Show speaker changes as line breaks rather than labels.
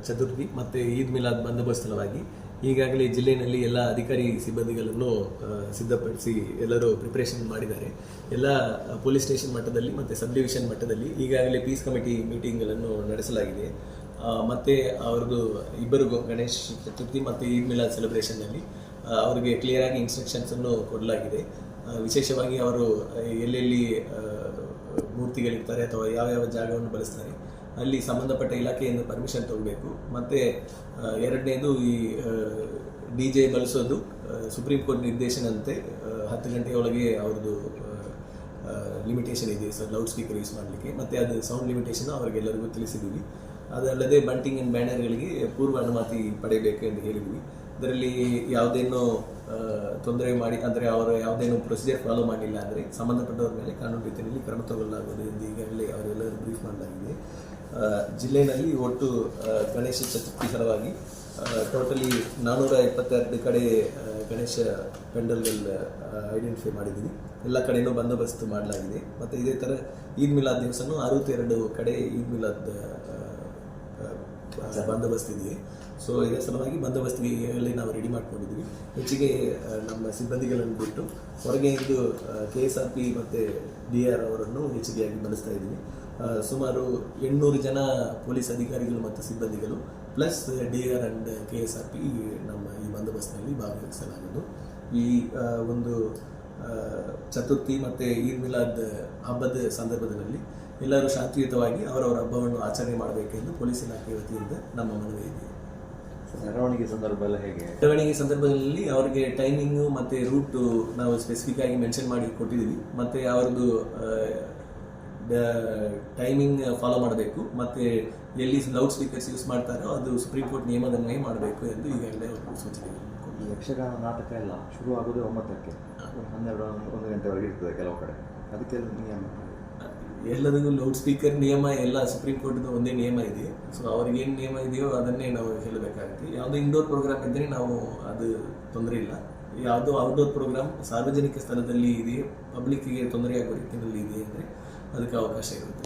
ಚತುರ್ಥಿ ಮತ್ತು ಈದ್ ಮಿಲಾದ್ ಬಂದೋಬಸ್ತವಾಗಿ ಈಗಾಗಲೇ ಜಿಲ್ಲೆಯಲ್ಲಿ ಎಲ್ಲ ಅಧಿಕಾರಿ ಸಿಬ್ಬಂದಿಗಳನ್ನು ಸಿದ್ಧಪಡಿಸಿ ಎಲ್ಲರೂ ಪ್ರಿಪರೇಷನ್ ಮಾಡಿದ್ದಾರೆ. ಎಲ್ಲ ಪೊಲೀಸ್ ಸ್ಟೇಷನ್ ಮಟ್ಟದಲ್ಲಿ ಮತ್ತು ಸಬ್ ಡಿವಿಷನ್ ಮಟ್ಟದಲ್ಲಿ ಈಗಾಗಲೇ ಪೀಸ್ ಕಮಿಟಿ ಮೀಟಿಂಗ್ಗಳನ್ನು ನಡೆಸಲಾಗಿದೆ. ಮತ್ತು ಅವ್ರದ್ದು ಇಬ್ಬರಿಗೂ ಗಣೇಶ್ ಚತುರ್ಥಿ ಮತ್ತು ಈದ್ ಮಿಲಾದ್ ಸೆಲೆಬ್ರೇಷನ್ನಲ್ಲಿ ಅವರಿಗೆ ಕ್ಲಿಯರ್ ಆಗಿ ಇನ್ಸ್ಟ್ರಕ್ಷನ್ಸನ್ನು ಕೊಡಲಾಗಿದೆ. ವಿಶೇಷವಾಗಿ ಅವರು ಎಲ್ಲೆಲ್ಲಿ ಮೂರ್ತಿಗಳಿರ್ತಾರೆ ಅಥವಾ ಯಾವ ಜಾಗವನ್ನು ಬಳಸ್ತಾರೆ ಅಲ್ಲಿ ಸಂಬಂಧಪಟ್ಟ ಇಲಾಖೆಯಿಂದ ಪರ್ಮಿಷನ್ ತಗೋಬೇಕು. ಮತ್ತು ಎರಡನೇದು ಈ DJ ಬಳಸೋದು ಸುಪ್ರೀಂ ಕೋರ್ಟ್ ನಿರ್ದೇಶನಂತೆ 10 ಗಂಟೆಯೊಳಗೆ ಅವ್ರದ್ದು ಲಿಮಿಟೇಷನ್ ಇದೆ ಸರ್, ಲೌಡ್ ಸ್ಪೀಕರ್ ಯೂಸ್ ಮಾಡಲಿಕ್ಕೆ. ಮತ್ತು ಅದು ಸೌಂಡ್ ಲಿಮಿಟೇಷನ್ ಅವರಿಗೆಲ್ಲರಿಗೂ ತಿಳಿಸಿದ್ದೀವಿ. ಅದಲ್ಲದೆ ಬಂಟಿಂಗ್ ಆ್ಯಂಡ್ ಬ್ಯಾನರ್ಗಳಿಗೆ ಪೂರ್ವ ಅನುಮತಿ ಪಡೆಯಬೇಕು ಎಂದು ಹೇಳಿದ್ವಿ. ಇದರಲ್ಲಿ ಯಾವುದೇನೋ ತೊಂದರೆ ಮಾಡಿ ಅಂದರೆ ಅವರು ಯಾವುದೇನೋ ಪ್ರೊಸೀಜರ್ ಫಾಲೋ ಮಾಡಿಲ್ಲ ಅಂದರೆ ಸಂಬಂಧಪಟ್ಟವ್ರ ಮೇಲೆ ಕಾನೂನು ರೀತಿಯಲ್ಲಿ ಕ್ರಮ ತಗೊಳ್ಳಲಾಗುವುದು ಎಂದು ಈಗಾಗಲೇ ಅವರೆಲ್ಲರೂ ಬ್ರೀಫ್ ಮಾಡಲಾಗಿದೆ. ಜಿಲ್ಲೆಯಲ್ಲಿ ಒಟ್ಟು ಗಣೇಶ ಚತುರ್ಥಿ ಸಲುವಾಗಿ ಟೋಟಲಿ 472 ಕಡೆ ಗಣೇಶ ಪೆಂಡಲ್ಗಳು ಐಡೆಂಟಿಫೈ ಮಾಡಿದ್ದೀವಿ. ಎಲ್ಲ ಕಡೆಯೂ ಬಂದೋಬಸ್ತ್ ಮಾಡಲಾಗಿದೆ. ಮತ್ತು ಇದೇ ಥರ ಈದ್ ಮಿಲಾದ್ ದಿವಸನೂ 62 ಕಡೆ ಈದ್ ಮಿಲಾದ್ ಬಂದೋಬಸ್ತ್ ಇದೆ. ಸೊ ಇದರ ಸಲುವಾಗಿ ಬಂದೋಬಸ್ತಿಗೆ ಈಗಾಗಲೇ ನಾವು ರೆಡಿ ಮಾಡ್ಕೊಂಡಿದ್ವಿ. ಹೆಚ್ಚಿಗೆ ನಮ್ಮ ಸಿಬ್ಬಂದಿಗಳನ್ನು ಬಿಟ್ಟು ಹೊರಗೆ ಇಂದು KSRP ಮತ್ತು DR ಅವರನ್ನು ಹೆಚ್ಚಿಗೆಯಾಗಿ ಬಳಸ್ತಾ ಇದ್ದೀವಿ. ಸುಮಾರು 800 ಜನ ಪೊಲೀಸ್ ಅಧಿಕಾರಿಗಳು ಮತ್ತು ಸಿಬ್ಬಂದಿಗಳು ಪ್ಲಸ್ DR ಆ್ಯಂಡ್ KSRP ನಮ್ಮ ಈ ಬಂದೋಬಸ್ತ್ನಲ್ಲಿ ಭಾಗವಹಿಸಲಾಗುವುದು. ಈ ಒಂದು ಚತುರ್ಥಿ ಮತ್ತು ಈದ್ ಮಿಲಾದ್ ಹಬ್ಬದ ಸಂದರ್ಭದಲ್ಲಿ ಎಲ್ಲರೂ ಶಾಂತಿಯುತವಾಗಿ ಅವರವರ ಹಬ್ಬವನ್ನು ಆಚರಣೆ ಮಾಡಬೇಕೆಂದು ಪೊಲೀಸ್ ಇಲಾಖೆ ವತಿಯಿಂದ ನಮ್ಮ ಮನವಿ ಇದೆ.
ಮೆರವಣಿಗೆ ಸಂದರ್ಭ ಎಲ್ಲ ಹೇಗೆ?
ಮೆರವಣಿಗೆ ಸಂದರ್ಭದಲ್ಲಿ ಅವರಿಗೆ ಟೈಮಿಂಗು ಮತ್ತು ರೂಟು ನಾವು ಸ್ಪೆಸಿಫಿಕ್ ಆಗಿ ಮೆನ್ಷನ್ ಮಾಡಿ ಕೊಟ್ಟಿದ್ದೀವಿ. ಮತ್ತು ಅವ್ರದ್ದು ಟೈಮಿಂಗ್ ಫಾಲೋ ಮಾಡಬೇಕು. ಮತ್ತು ಎಲ್ಲಿ ಲೌಡ್ ಸ್ಪೀಕರ್ಸ್ ಯೂಸ್ ಮಾಡ್ತಾರೋ ಅದು ಸುಪ್ರೀಂ ಕೋರ್ಟ್ ನಿಯಮದನ್ನೇ ಮಾಡಬೇಕು ಎಂದು ಈಗಾಗಲೇ ಅವರು ಸೂಚನೆ.
ಈ ಯಕ್ಷಗಾನ ನಾಟಕ ಎಲ್ಲ ಶುರು ಆಗೋದು 9ಕ್ಕೆ, 12-1 ಗಂಟೆವರೆಗೆ ಇರ್ತದೆ ಕೆಲವು ಕಡೆ. ಅದಕ್ಕೆ ನಿಯಮ
ಎಲ್ಲರಿಗೂ ಲೌಡ್ ಸ್ಪೀಕರ್ ನಿಯಮ ಎಲ್ಲ ಸುಪ್ರೀಂ ಕೋರ್ಟ್ದು ಒಂದೇ ನಿಯಮ ಇದೆ. ಸೊ ಅವ್ರಿಗೇನು ನಿಯಮ ಇದೆಯೋ ಅದನ್ನೇ ನಾವು ಹೇಳಬೇಕಾಗುತ್ತೆ. ಯಾವುದೋ ಇಂಡೋರ್ ಪ್ರೋಗ್ರಾಮ್ ಇದ್ದರೆ ನಾವು ಅದು ತೊಂದರೆ ಇಲ್ಲ. ಯಾವುದೋ ಔಟ್ಡೋರ್ ಪ್ರೋಗ್ರಾಮ್ ಸಾರ್ವಜನಿಕ ಸ್ಥಳದಲ್ಲಿ ಇದೆ, ಪಬ್ಲಿಕ್ಕಿಗೆ ತೊಂದರೆ ಆಗುವ ರೀತಿಯಲ್ಲಿ ಇದೆ ಅಂದರೆ ಅದಕ್ಕೆ ಅವಕಾಶ ಇರುತ್ತೆ.